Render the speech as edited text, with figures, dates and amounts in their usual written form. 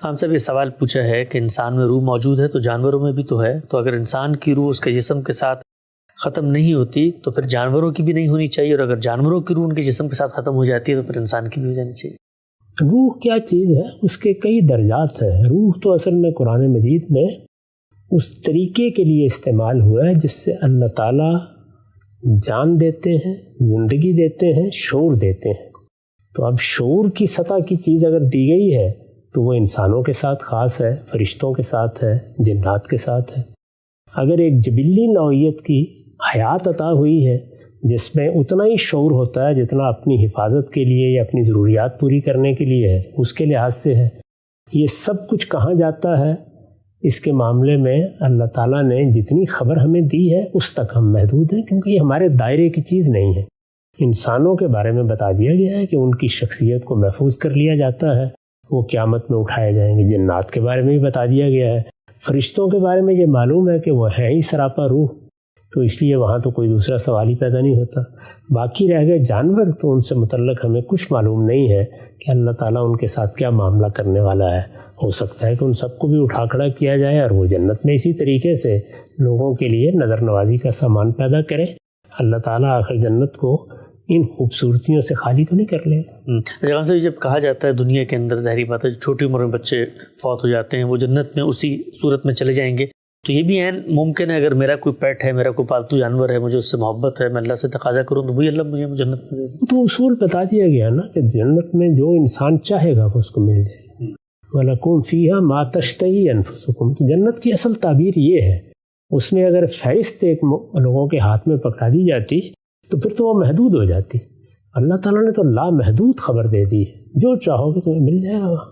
ہم سب یہ سوال پوچھا ہے کہ انسان میں روح موجود ہے تو جانوروں میں بھی تو ہے، تو اگر انسان کی روح اس کے جسم کے ساتھ ختم نہیں ہوتی تو پھر جانوروں کی بھی نہیں ہونی چاہیے، اور اگر جانوروں کی روح ان کے جسم کے ساتھ ختم ہو جاتی ہے تو پھر انسان کی بھی ہو جانی چاہیے۔ روح کیا چیز ہے؟ اس کے کئی درجات ہیں۔ روح تو اصل میں قرآن مجید میں اس طریقے کے لیے استعمال ہوا ہے جس سے اللہ تعالیٰ جان دیتے ہیں، زندگی دیتے ہیں، شعور دیتے ہیں۔ تو اب شعور کی سطح کی چیز اگر دی گئی ہے تو وہ انسانوں کے ساتھ خاص ہے، فرشتوں کے ساتھ ہے، جنات کے ساتھ ہے۔ اگر ایک جبلی نوعیت کی حیات عطا ہوئی ہے جس میں اتنا ہی شعور ہوتا ہے جتنا اپنی حفاظت کے لیے یا اپنی ضروریات پوری کرنے کے لیے ہے، اس کے لحاظ سے ہے، یہ سب کچھ کہاں جاتا ہے؟ اس کے معاملے میں اللہ تعالیٰ نے جتنی خبر ہمیں دی ہے اس تک ہم محدود ہیں، کیونکہ یہ ہمارے دائرے کی چیز نہیں ہے۔ انسانوں کے بارے میں بتا دیا گیا ہے کہ ان کی شخصیت کو محفوظ کر لیا جاتا ہے، وہ قیامت میں اٹھائے جائیں گے۔ جنات کے بارے میں بھی بتا دیا گیا ہے۔ فرشتوں کے بارے میں یہ معلوم ہے کہ وہ ہیں ہی سراپا روح، تو اس لیے وہاں تو کوئی دوسرا سوال ہی پیدا نہیں ہوتا۔ باقی رہ گئے جانور، تو ان سے متعلق ہمیں کچھ معلوم نہیں ہے کہ اللہ تعالیٰ ان کے ساتھ کیا معاملہ کرنے والا ہے۔ ہو سکتا ہے کہ ان سب کو بھی اٹھا کھڑا کیا جائے اور وہ جنت میں اسی طریقے سے لوگوں کے لیے نظر نوازی کا سامان پیدا کرے۔ اللہ تعالیٰ آخر جنت کو ان خوبصورتیوں سے خالی تو نہیں کر لے گا۔ جگہ سے جب کہا جاتا ہے دنیا کے اندر ظاہری بات ہے چھوٹی عمر میں بچے فوت ہو جاتے ہیں، وہ جنت میں اسی صورت میں چلے جائیں گے، تو یہ بھی عین ممکن ہے اگر میرا کوئی پیٹ ہے، میرا کوئی پالتو جانور ہے، مجھے اس سے محبت ہے، میں اللہ سے تقاضا کروں تو وہی اللہ مجھے جنت میں دے دے۔ تو اصول بتا دیا گیا نا کہ جنت میں جو انسان چاہے گا اس کو مل جائے گا۔ وَلَكُمْ فِيهَا مَا تَشْتَهِي أَنفُسُكُمْ، تو جنت کی اصل تعبیر یہ ہے۔ اس میں اگر فہرست ایک لوگوں کے ہاتھ میں پکڑا دی جاتی تو پھر تو وہ محدود ہو جاتی۔ اللہ تعالیٰ نے تو لامحدود خبر دے دی ہے، جو چاہو گے تمہیں مل جائے گا وہاں۔